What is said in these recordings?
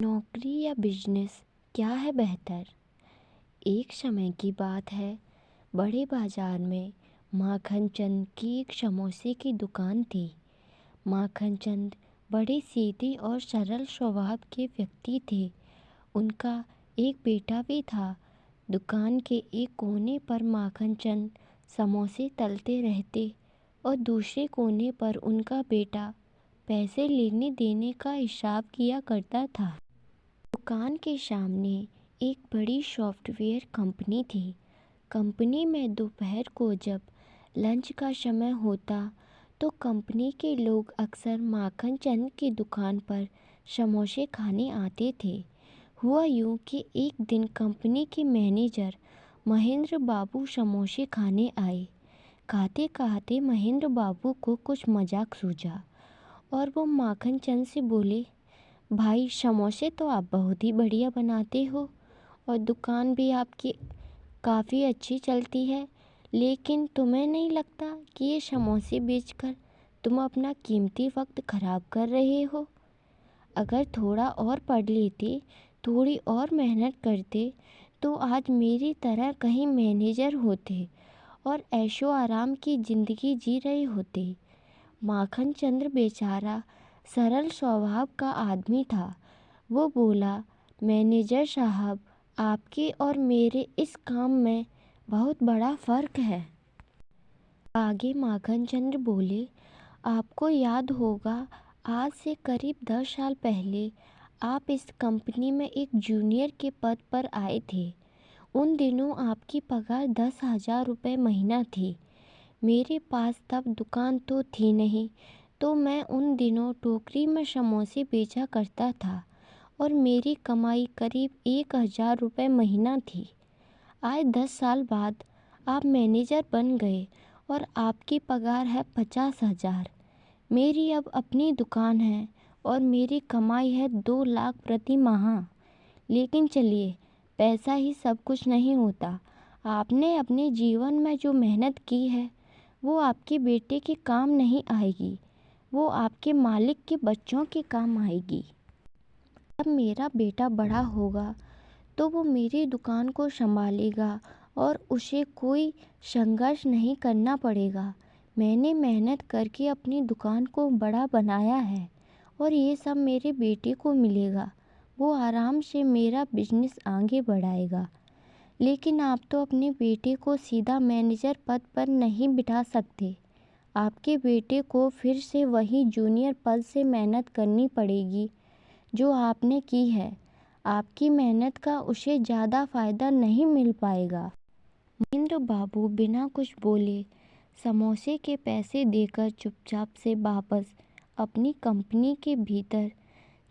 नौकरी या बिजनेस, क्या है बेहतर? एक समय की बात है। बड़े बाजार में माखन चंद की एक समोसे की दुकान थी। माखन चंद बड़े सीधे और सरल स्वभाव के व्यक्ति थे। उनका एक बेटा भी था। दुकान के एक कोने पर माखन चंद समोसे तलते रहते और दूसरे कोने पर उनका बेटा पैसे लेने देने का हिसाब किया करता था। दुकान के सामने एक बड़ी सॉफ्टवेयर कंपनी थी। कंपनी में दोपहर को जब लंच का समय होता तो कंपनी के लोग अक्सर माखन चंद की दुकान पर समोसे खाने आते थे। हुआ यूँ कि एक दिन कंपनी के मैनेजर महेंद्र बाबू समोसे खाने आए। खाते खाते महेंद्र बाबू को कुछ मजाक सूझा और वो माखन चंद से बोले, भाई समोसे तो आप बहुत ही बढ़िया बनाते हो और दुकान भी आपकी काफ़ी अच्छी चलती है, लेकिन तुम्हें नहीं लगता कि ये समोसे बेचकर तुम अपना कीमती वक्त खराब कर रहे हो? अगर थोड़ा और पढ़ लेते, थोड़ी और मेहनत करते तो आज मेरी तरह कहीं मैनेजर होते और ऐशो आराम की ज़िंदगी जी रहे होते। माखन चंद्र बेचारा सरल स्वभाव का आदमी था। वो बोला, मैनेजर साहब, आपके और मेरे इस काम में बहुत बड़ा फ़र्क है। आगे माखन चंद्र बोले, आपको याद होगा आज से करीब 10 साल पहले आप इस कंपनी में एक जूनियर के पद पर आए थे। उन दिनों आपकी पगार 10,000 रुपये महीना थी। मेरे पास तब दुकान तो थी नहीं, तो मैं उन दिनों टोकरी में समोसे बेचा करता था और मेरी कमाई करीब 1,000 रुपये महीना थी। आज 10 साल बाद आप मैनेजर बन गए और आपकी पगार है 50,000। मेरी अब अपनी दुकान है और मेरी कमाई है 2 लाख प्रति माह। लेकिन चलिए, पैसा ही सब कुछ नहीं होता। आपने अपने जीवन में जो मेहनत की है वो आपके बेटे के काम नहीं आएगी, वो आपके मालिक के बच्चों के काम आएगी। जब मेरा बेटा बड़ा होगा तो वो मेरी दुकान को संभालेगा और उसे कोई संघर्ष नहीं करना पड़ेगा। मैंने मेहनत करके अपनी दुकान को बड़ा बनाया है और ये सब मेरे बेटे को मिलेगा। वो आराम से मेरा बिजनेस आगे बढ़ाएगा। लेकिन आप तो अपने बेटे को सीधा मैनेजर पद पर नहीं बिठा सकते। आपके बेटे को फिर से वही जूनियर पद से मेहनत करनी पड़ेगी जो आपने की है। आपकी मेहनत का उसे ज़्यादा फ़ायदा नहीं मिल पाएगा। महेंद्र बाबू बिना कुछ बोले समोसे के पैसे देकर चुपचाप से वापस अपनी कंपनी के भीतर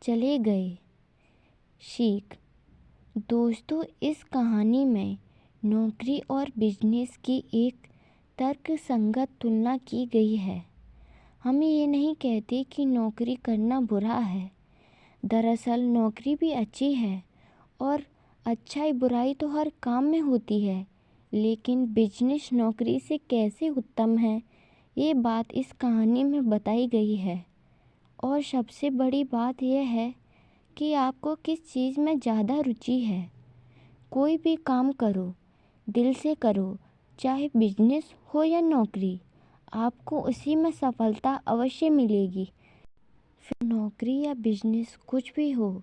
चले गए। सीख, दोस्तों, इस कहानी में नौकरी और बिजनेस की एक तर्कसंगत तुलना की गई है। हम ये नहीं कहते कि नौकरी करना बुरा है। दरअसल नौकरी भी अच्छी है और अच्छाई बुराई तो हर काम में होती है, लेकिन बिजनेस नौकरी से कैसे उत्तम है ये बात इस कहानी में बताई गई है। और सबसे बड़ी बात यह है कि आपको किस चीज़ में ज़्यादा रुचि है। कोई भी काम करो, दिल से करो, चाहे बिजनेस हो या नौकरी, आपको उसी में सफलता अवश्य मिलेगी। फिर नौकरी या बिजनेस कुछ भी हो,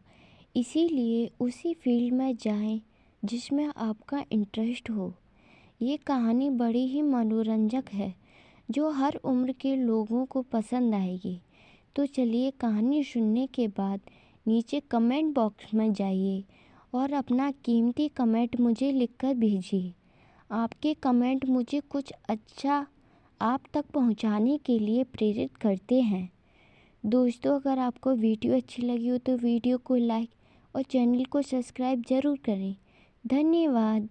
इसीलिए उसी फील्ड में जाएं जिसमें आपका इंटरेस्ट हो। ये कहानी बड़ी ही मनोरंजक है जो हर उम्र के लोगों को पसंद आएगी। तो चलिए, कहानी सुनने के बाद नीचे कमेंट बॉक्स में जाइए और अपना कीमती कमेंट मुझे लिखकर भेजिए। आपके कमेंट मुझे कुछ अच्छा आप तक पहुंचाने के लिए प्रेरित करते हैं। दोस्तों, अगर आपको वीडियो अच्छी लगी हो तो वीडियो को लाइक और चैनल को सब्सक्राइब ज़रूर करें। धन्यवाद।